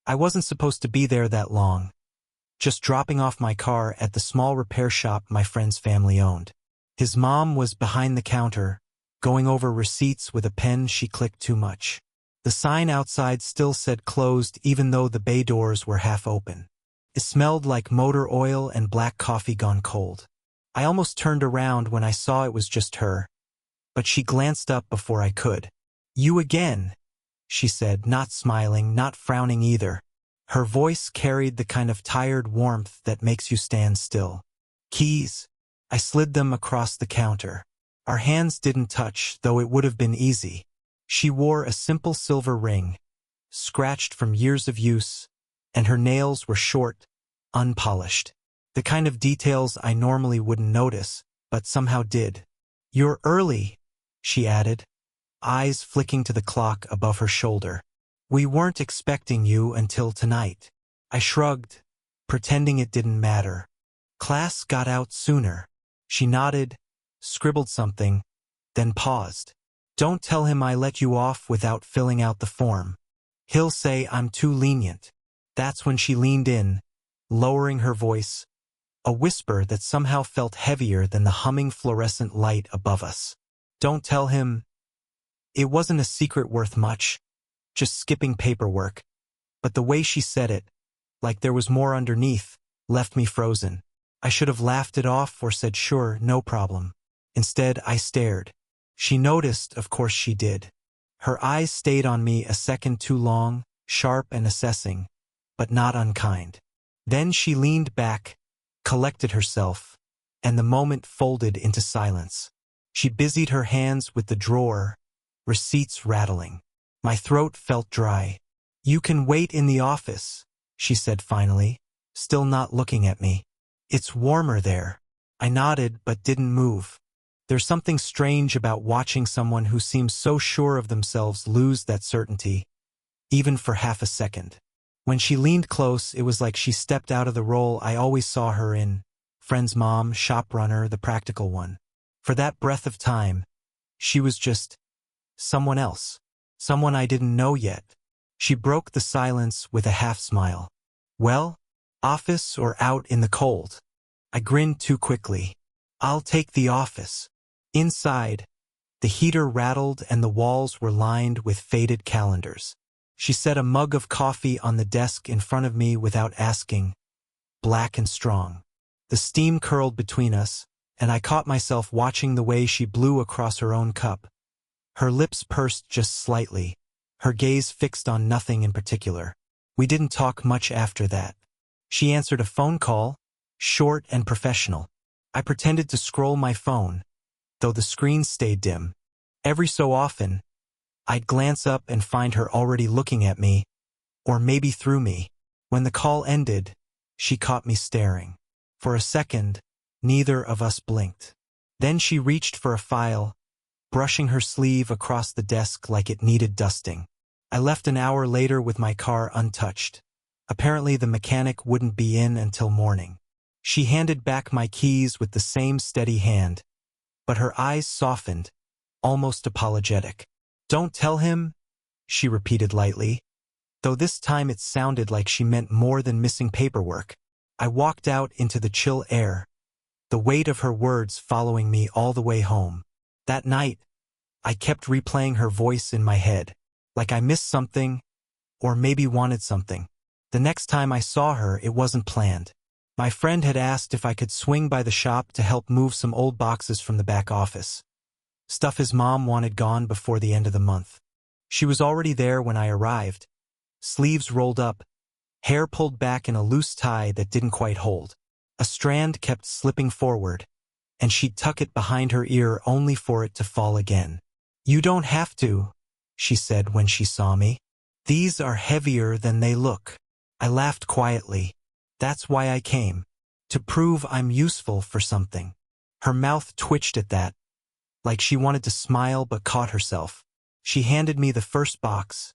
I wasn't supposed to be there that long. Just dropping off my car at the small repair shop my friend's family owned. His mom was behind the counter, going over receipts with a pen she clicked too much. The sign outside still said closed even though the bay doors were half open. It smelled like motor oil and black coffee gone cold. I almost turned around when I saw it was just her, but she glanced up before I could. "You again," she said, not smiling, not frowning either. Her voice carried the kind of tired warmth that makes you stand still. "Keys." I slid them across the counter. Our hands didn't touch, though it would have been easy. She wore a simple silver ring, scratched from years of use, and her nails were short, unpolished. The kind of details I normally wouldn't notice, but somehow did. "You're early," she added, eyes flicking to the clock above her shoulder. "We weren't expecting you until tonight." I shrugged, pretending it didn't matter. "Class got out sooner." She nodded, scribbled something, then paused. "Don't tell him I let you off without filling out the form. He'll say I'm too lenient." That's when she leaned in, lowering her voice, a whisper that somehow felt heavier than the humming fluorescent light above us. "Don't tell him." It wasn't a secret worth much, just skipping paperwork, but the way she said it, like there was more underneath, left me frozen. I should have laughed it off or said sure, no problem. Instead, I stared. She noticed, of course she did. Her eyes stayed on me a second too long, sharp and assessing, but not unkind. Then she leaned back, collected herself, and the moment folded into silence. She busied her hands with the drawer, receipts rattling. My throat felt dry. "You can wait in the office," she said finally, still not looking at me. "It's warmer there." I nodded but didn't move. There's something strange about watching someone who seems so sure of themselves lose that certainty, even for half a second. When she leaned close, it was like she stepped out of the role I always saw her in, friend's mom, shop runner, the practical one. For that breath of time, she was just someone else, someone I didn't know yet. She broke the silence with a half smile. "Well, office or out in the cold?" I grinned too quickly. "I'll take the office." Inside, the heater rattled and the walls were lined with faded calendars. She set a mug of coffee on the desk in front of me without asking, black and strong. The steam curled between us, and I caught myself watching the way she blew across her own cup. Her lips pursed just slightly, her gaze fixed on nothing in particular. We didn't talk much after that. She answered a phone call, short and professional. I pretended to scroll my phone, though the screen stayed dim. Every so often, I'd glance up and find her already looking at me, or maybe through me. When the call ended, she caught me staring. For a second, neither of us blinked. Then she reached for a file, brushing her sleeve across the desk like it needed dusting. I left an hour later with my car untouched. Apparently the mechanic wouldn't be in until morning. She handed back my keys with the same steady hand, but her eyes softened, almost apologetic. "Don't tell him," she repeated lightly, though this time it sounded like she meant more than missing paperwork. I walked out into the chill air, the weight of her words following me all the way home. That night, I kept replaying her voice in my head, like I missed something, or maybe wanted something. The next time I saw her, it wasn't planned. My friend had asked if I could swing by the shop to help move some old boxes from the back office. Stuff his mom wanted gone before the end of the month. She was already there when I arrived, sleeves rolled up, hair pulled back in a loose tie that didn't quite hold. A strand kept slipping forward, and she'd tuck it behind her ear only for it to fall again. "You don't have to," she said when she saw me. "These are heavier than they look." I laughed quietly. "That's why I came. To prove I'm useful for something." Her mouth twitched at that, like she wanted to smile but caught herself. She handed me the first box,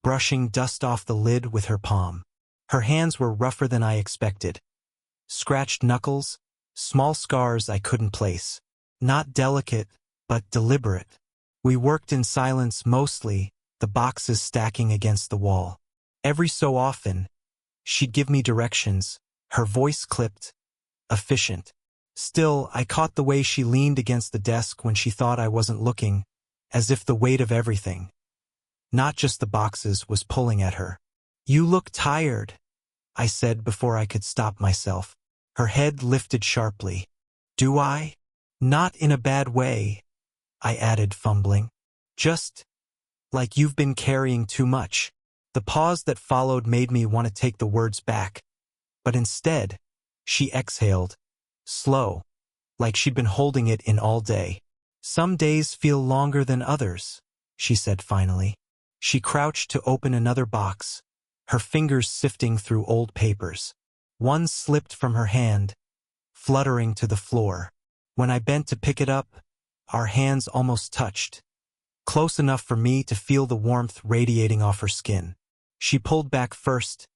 brushing dust off the lid with her palm. Her hands were rougher than I expected. Scratched knuckles, small scars I couldn't place. Not delicate, but deliberate. We worked in silence mostly, the boxes stacking against the wall. Every so often, she'd give me directions, her voice clipped, efficient. Still, I caught the way she leaned against the desk when she thought I wasn't looking, as if the weight of everything, not just the boxes, was pulling at her. "You look tired," I said before I could stop myself. Her head lifted sharply. "Do I?" "Not in a bad way," I added, fumbling. "Just like you've been carrying too much." The pause that followed made me want to take the words back, but instead, she exhaled, slow, like she'd been holding it in all day. "Some days feel longer than others," she said finally. She crouched to open another box, her fingers sifting through old papers. One slipped from her hand, fluttering to the floor. When I bent to pick it up, our hands almost touched, close enough for me to feel the warmth radiating off her skin. She pulled back first,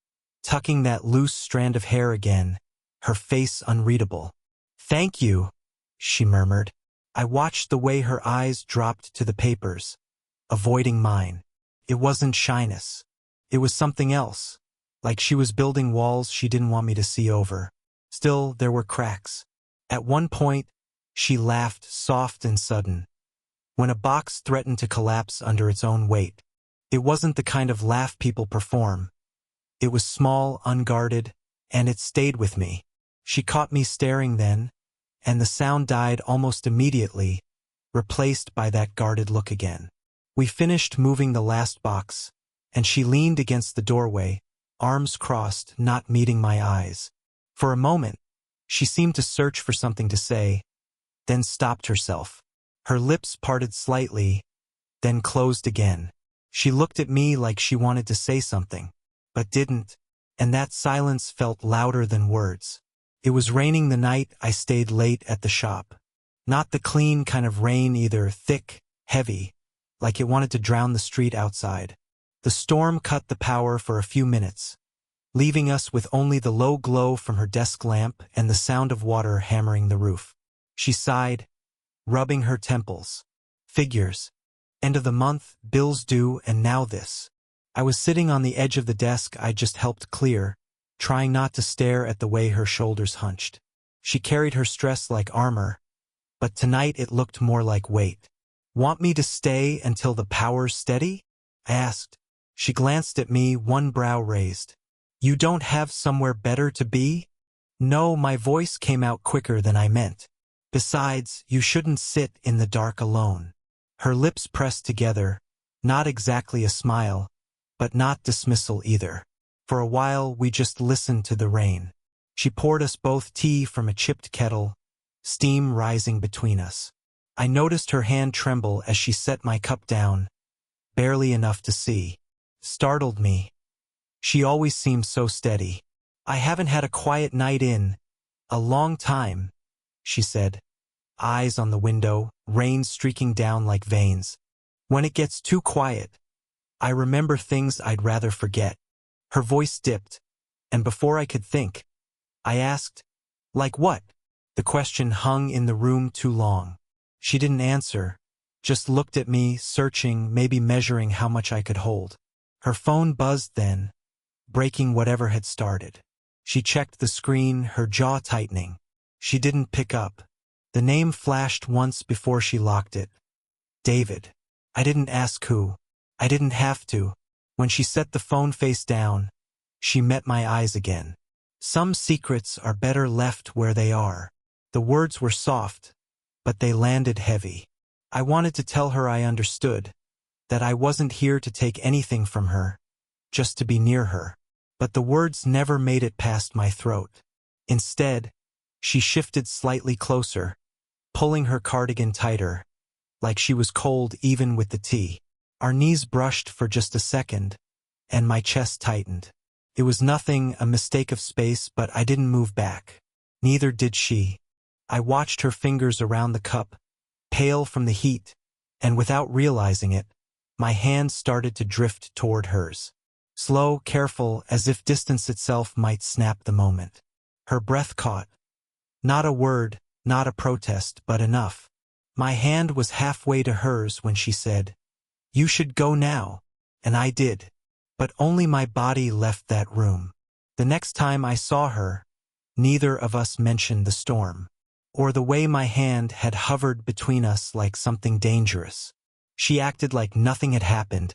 tucking that loose strand of hair again, her face unreadable. "Thank you," she murmured. I watched the way her eyes dropped to the papers, avoiding mine. It wasn't shyness. It was something else, like she was building walls she didn't want me to see over. Still, there were cracks. At one point, she laughed, soft and sudden, when a box threatened to collapse under its own weight. It wasn't the kind of laugh people perform. It was small, unguarded, and it stayed with me. She caught me staring then, and the sound died almost immediately, replaced by that guarded look again. We finished moving the last box, and she leaned against the doorway, arms crossed, not meeting my eyes. For a moment, she seemed to search for something to say, then stopped herself. Her lips parted slightly, then closed again. She looked at me like she wanted to say something, but didn't, and that silence felt louder than words. It was raining the night I stayed late at the shop. Not the clean kind of rain either, thick, heavy, like it wanted to drown the street outside. The storm cut the power for a few minutes, leaving us with only the low glow from her desk lamp and the sound of water hammering the roof. She sighed, rubbing her temples. Figures. End of the month, bills due, and now this. I was sitting on the edge of the desk I'd just helped clear, trying not to stare at the way her shoulders hunched. She carried her stress like armor, but tonight it looked more like weight. "Want me to stay until the power's steady?" I asked. She glanced at me, one brow raised. "You don't have somewhere better to be?" "No," my voice came out quicker than I meant. "Besides, you shouldn't sit in the dark alone." Her lips pressed together, not exactly a smile, but not dismissal either. For a while, we just listened to the rain. She poured us both tea from a chipped kettle, steam rising between us. I noticed her hand tremble as she set my cup down, barely enough to see. Startled me. She always seemed so steady. "I haven't had a quiet night in a long time," she said, eyes on the window, rain streaking down like veins. "When it gets too quiet, I remember things I'd rather forget." Her voice dipped, and before I could think, I asked, "Like what?" The question hung in the room too long. She didn't answer, just looked at me, searching, maybe measuring how much I could hold. Her phone buzzed then, breaking whatever had started. She checked the screen, her jaw tightening. She didn't pick up. The name flashed once before she locked it. David. I didn't ask who. I didn't have to. When she set the phone face down, she met my eyes again. "Some secrets are better left where they are." The words were soft, but they landed heavy. I wanted to tell her I understood, that I wasn't here to take anything from her, just to be near her. But the words never made it past my throat. Instead, she shifted slightly closer, pulling her cardigan tighter, like she was cold even with the tea. Our knees brushed for just a second, and my chest tightened. It was nothing, a mistake of space, but I didn't move back. Neither did she. I watched her fingers around the cup, pale from the heat, and without realizing it, my hand started to drift toward hers. Slow, careful, as if distance itself might snap the moment. Her breath caught. Not a word, not a protest, but enough. My hand was halfway to hers when she said, "You should go now," and I did. But only my body left that room. The next time I saw her, neither of us mentioned the storm, or the way my hand had hovered between us like something dangerous. She acted like nothing had happened,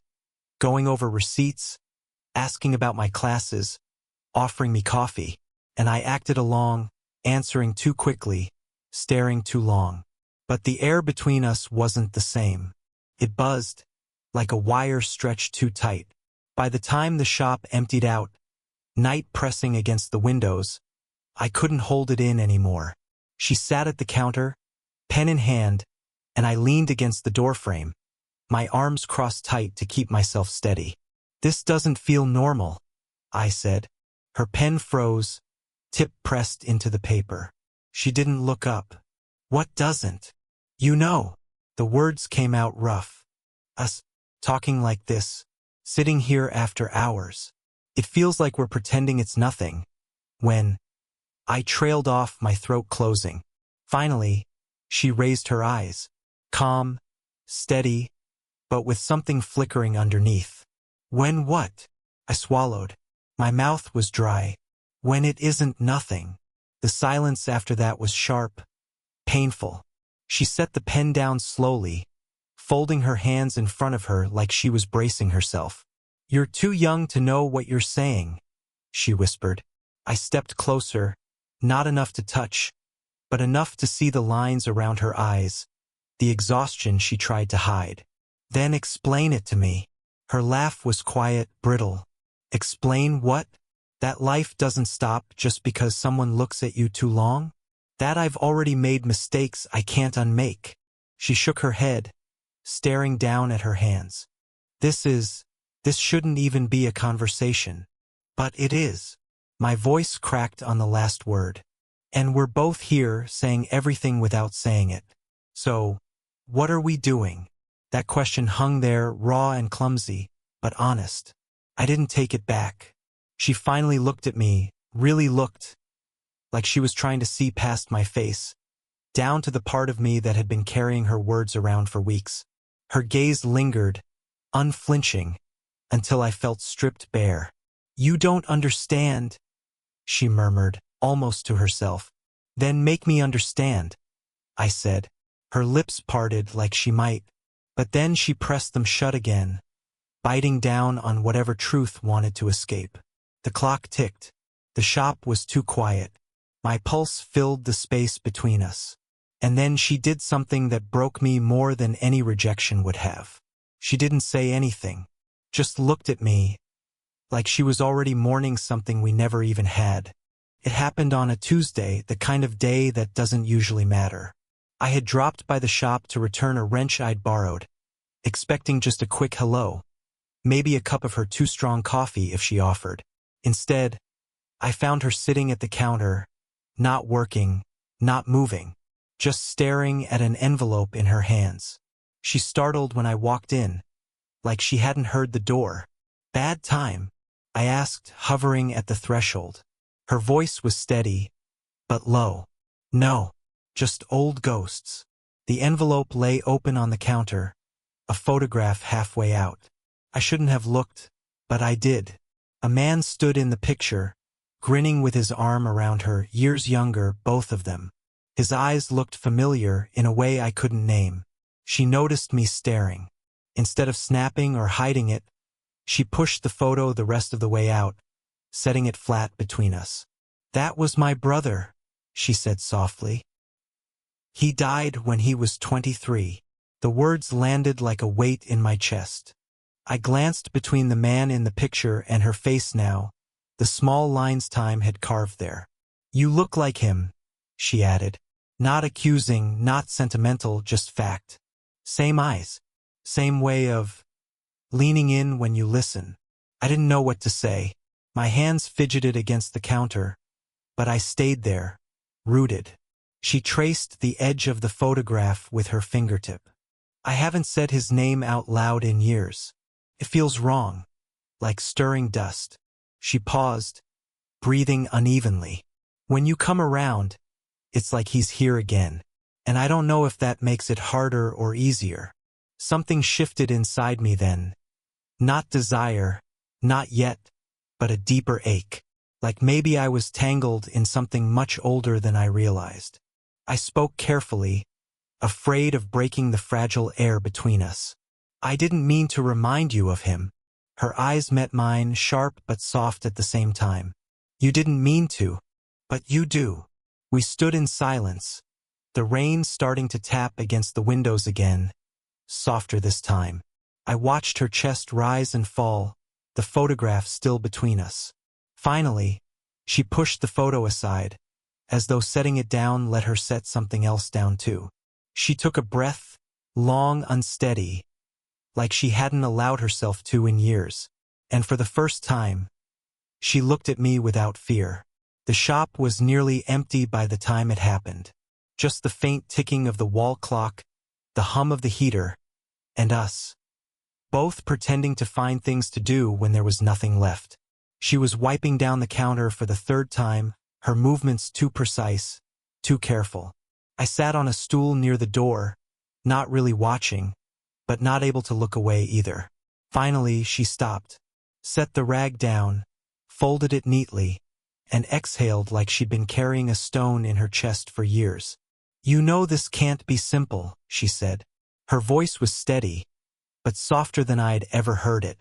going over receipts, asking about my classes, offering me coffee, and I acted along, answering too quickly, staring too long. But the air between us wasn't the same. It buzzed, like a wire stretched too tight. By the time the shop emptied out, night pressing against the windows, I couldn't hold it in anymore. She sat at the counter, pen in hand, and I leaned against the doorframe, my arms crossed tight to keep myself steady. "This doesn't feel normal," I said. Her pen froze, tip pressed into the paper. She didn't look up. "What doesn't?" "You know." The words came out rough. "Us, talking like this, sitting here after hours. It feels like we're pretending it's nothing." When I trailed off, my throat closing. Finally, she raised her eyes. Calm, steady, but with something flickering underneath. "When what?" I swallowed. My mouth was dry. "When it isn't nothing." The silence after that was sharp, painful. She set the pen down slowly, folding her hands in front of her like she was bracing herself. "You're too young to know what you're saying," she whispered. I stepped closer, not enough to touch, but enough to see the lines around her eyes, the exhaustion she tried to hide. "Then explain it to me." Her laugh was quiet, brittle. "Explain what? That life doesn't stop just because someone looks at you too long? That I've already made mistakes I can't unmake?" She shook her head, staring down at her hands. This shouldn't even be a conversation. But it is." My voice cracked on the last word. "And we're both here saying everything without saying it. So, what are we doing?" That question hung there, raw and clumsy, but honest. I didn't take it back. She finally looked at me, really looked, like she was trying to see past my face, down to the part of me that had been carrying her words around for weeks. Her gaze lingered, unflinching, until I felt stripped bare. "You don't understand," she murmured, almost to herself. "Then make me understand," I said. Her lips parted like she might, but then she pressed them shut again, biting down on whatever truth wanted to escape. The clock ticked. The shop was too quiet. My pulse filled the space between us. And then she did something that broke me more than any rejection would have. She didn't say anything, just looked at me, like she was already mourning something we never even had. It happened on a Tuesday, the kind of day that doesn't usually matter. I had dropped by the shop to return a wrench I'd borrowed, expecting just a quick hello, maybe a cup of her too-strong coffee if she offered. Instead, I found her sitting at the counter, not working, not moving, just staring at an envelope in her hands. She startled when I walked in, like she hadn't heard the door. "Bad time?" I asked, hovering at the threshold. Her voice was steady, but low. "No, just old ghosts." The envelope lay open on the counter, a photograph halfway out. I shouldn't have looked, but I did. A man stood in the picture, grinning with his arm around her, years younger, both of them. His eyes looked familiar in a way I couldn't name. She noticed me staring. Instead of snapping or hiding it, she pushed the photo the rest of the way out, setting it flat between us. "That was my brother," she said softly. "He died when he was 23. The words landed like a weight in my chest. I glanced between the man in the picture and her face now, the small lines time had carved there. "You look like him," she added. Not accusing, not sentimental, just fact. Same eyes. Same way of leaning in when you listen. I didn't know what to say. My hands fidgeted against the counter, but I stayed there, rooted. She traced the edge of the photograph with her fingertip. "I haven't said his name out loud in years. It feels wrong, like stirring dust." She paused, breathing unevenly. "When you come around, it's like he's here again. And I don't know if that makes it harder or easier." Something shifted inside me then. Not desire, Not yet, but a deeper ache. Like maybe I was tangled in something much older than I realized. I spoke carefully, afraid of breaking the fragile air between us. I didn't mean to remind you of him. Her eyes met mine, sharp but soft at the same time. You didn't mean to, but you do. We stood in silence, the rain starting to tap against the windows again, softer this time. I watched her chest rise and fall, the photograph still between us. Finally, she pushed the photo aside, as though setting it down let her set something else down too. She took a breath, long, unsteady, like she hadn't allowed herself to in years. And for the first time, she looked at me without fear. The shop was nearly empty by the time it happened. Just the faint ticking of the wall clock, the hum of the heater, and us, both pretending to find things to do when there was nothing left. She was wiping down the counter for the third time, her movements too precise, too careful. I sat on a stool near the door, not really watching, but not able to look away either. Finally, she stopped, set the rag down, folded it neatly, and exhaled like she'd been carrying a stone in her chest for years. You know this can't be simple, she said. Her voice was steady, but softer than I'd ever heard it.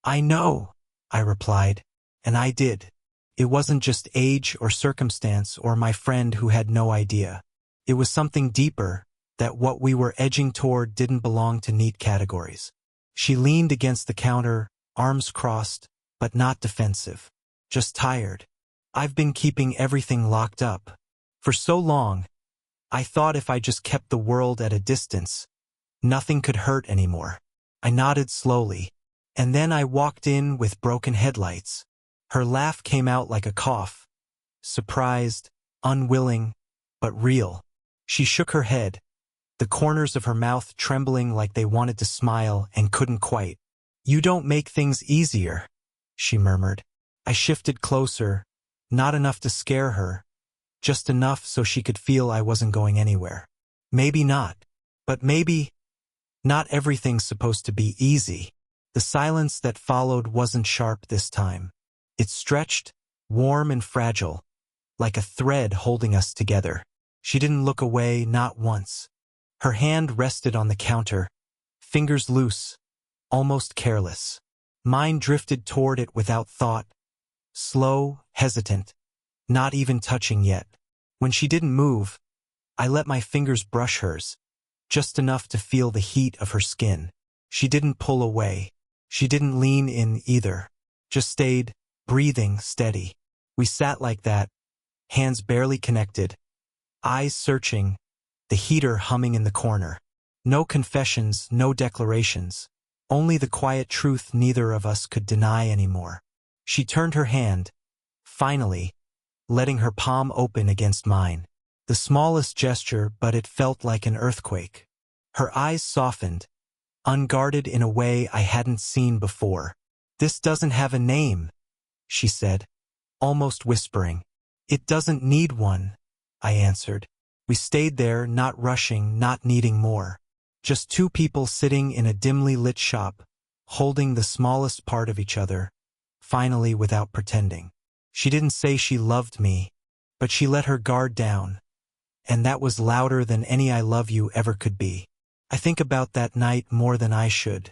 I know, I replied, and I did. It wasn't just age or circumstance or my friend who had no idea. It was something deeper, that what we were edging toward didn't belong to neat categories. She leaned against the counter, arms crossed, but not defensive. Just tired. I've been keeping everything locked up. For so long, I thought if I just kept the world at a distance, nothing could hurt anymore. I nodded slowly, and then I walked in with broken headlights. Her laugh came out like a cough, surprised, unwilling, but real. She shook her head, the corners of her mouth trembling like they wanted to smile and couldn't quite. You don't make things easier, she murmured. I shifted closer, not enough to scare her, just enough so she could feel I wasn't going anywhere. Maybe not, but maybe not everything's supposed to be easy. The silence that followed wasn't sharp this time. It stretched, warm and fragile, like a thread holding us together. She didn't look away, not once. Her hand rested on the counter, fingers loose, almost careless. Mine drifted toward it without thought, slow, hesitant, not even touching yet. When she didn't move, I let my fingers brush hers, just enough to feel the heat of her skin. She didn't pull away. She didn't lean in either, just stayed, breathing steady. We sat like that, hands barely connected, eyes searching, the heater humming in the corner. No confessions, no declarations, only the quiet truth neither of us could deny anymore. She turned her hand, finally, letting her palm open against mine. The smallest gesture, but it felt like an earthquake. Her eyes softened, unguarded in a way I hadn't seen before. This doesn't have a name, she said, almost whispering. It doesn't need one, I answered. We stayed there, not rushing, not needing more. Just two people sitting in a dimly lit shop, holding the smallest part of each other, finally without pretending. She didn't say she loved me, but she let her guard down, and that was louder than any I love you ever could be. I think about that night more than I should.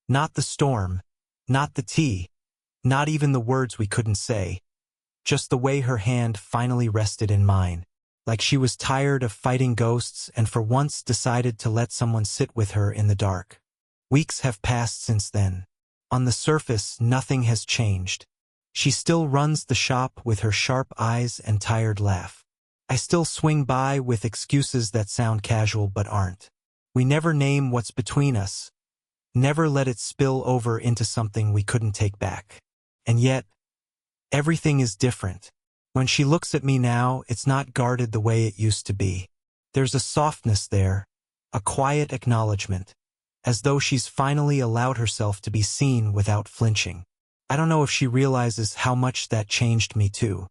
Not the storm, not the tea, not even the words we couldn't say, just the way her hand finally rested in mine, like she was tired of fighting ghosts and for once decided to let someone sit with her in the dark. Weeks have passed since then. On the surface, nothing has changed. She still runs the shop with her sharp eyes and tired laugh. I still swing by with excuses that sound casual but aren't. We never name what's between us, never let it spill over into something we couldn't take back. And yet, everything is different. When she looks at me now, it's not guarded the way it used to be. There's a softness there, a quiet acknowledgement, as though she's finally allowed herself to be seen without flinching. I don't know if she realizes how much that changed me too.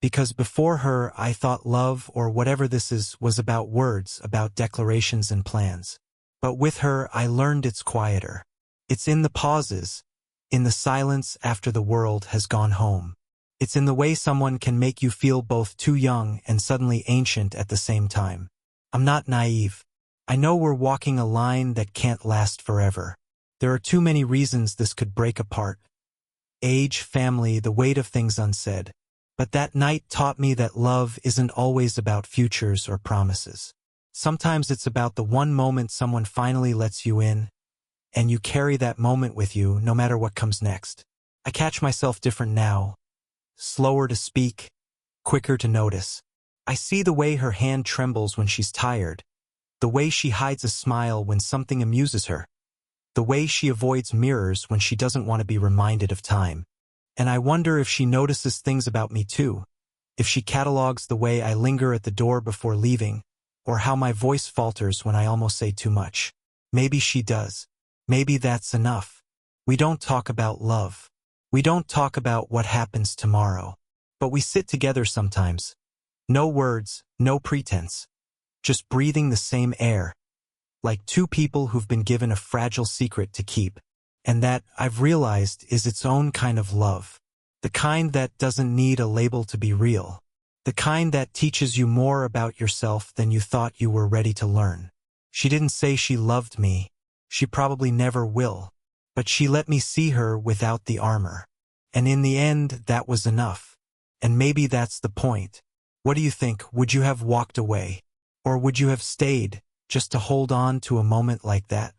Because before her, I thought love, or whatever this is, was about words, about declarations and plans. But with her, I learned it's quieter. It's in the pauses, in the silence after the world has gone home. It's in the way someone can make you feel both too young and suddenly ancient at the same time. I'm not naive. I know we're walking a line that can't last forever. There are too many reasons this could break apart. Age, family, the weight of things unsaid. But that night taught me that love isn't always about futures or promises. Sometimes it's about the one moment someone finally lets you in, and you carry that moment with you no matter what comes next. I catch myself different now. Slower to speak, quicker to notice. I see the way her hand trembles when she's tired, the way she hides a smile when something amuses her, the way she avoids mirrors when she doesn't want to be reminded of time. And I wonder if she notices things about me too, if she catalogs the way I linger at the door before leaving, or how my voice falters when I almost say too much. Maybe she does. Maybe that's enough. We don't talk about love. We don't talk about what happens tomorrow. But we sit together sometimes. No words, no pretense. Just breathing the same air. Like two people who've been given a fragile secret to keep. And that, I've realized, is its own kind of love. The kind that doesn't need a label to be real. The kind that teaches you more about yourself than you thought you were ready to learn. She didn't say she loved me. She probably never will. But she let me see her without the armor. And in the end, that was enough. And maybe that's the point. What do you think? Would you have walked away? Or would you have stayed, just to hold on to a moment like that?